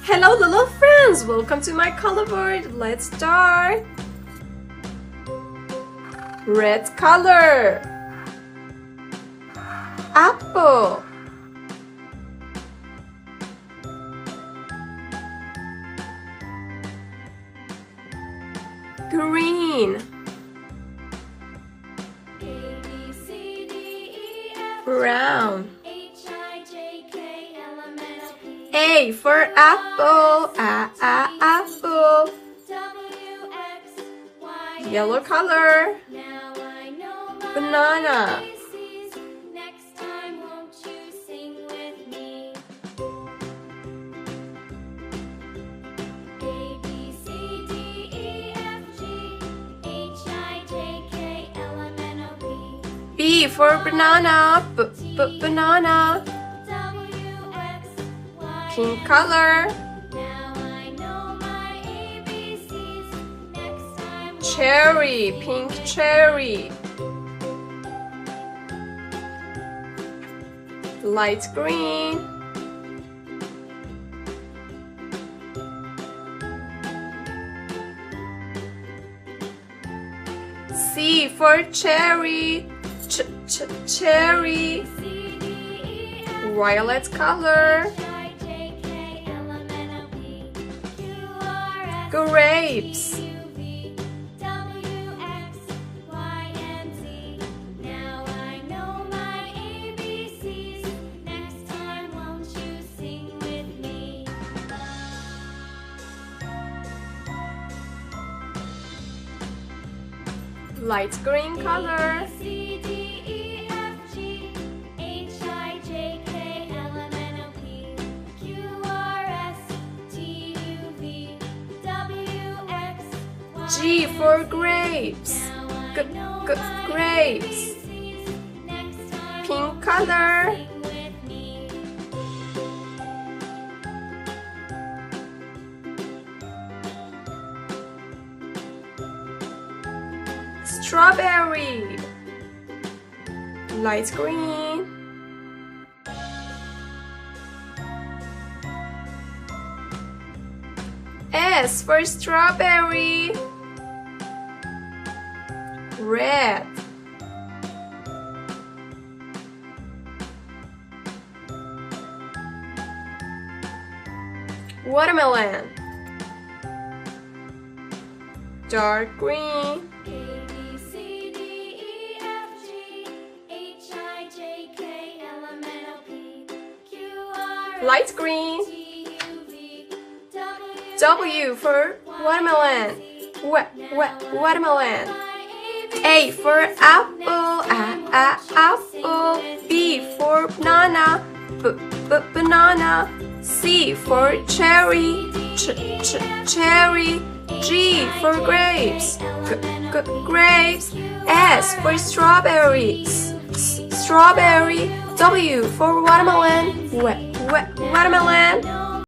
Hello little friends, welcome to my color board. Let's start. Red color, apple, green, brown. A for apple, apple. Yellow color, banana. B for banana, banana. Pink color, cherry, pink cherry. Light green, C for cherry, cherry. Violet color, grapes. Light green color, G for grapes, grapes. Pink color, strawberry. Light green, S for strawberry, red. Watermelon, dark green. Light green, W for watermelon, watermelon. A for apple, apple. B for banana, banana. C for cherry, cherry. G for grapes, grapes. S for strawberries, strawberry. W for watermelon, watermelon.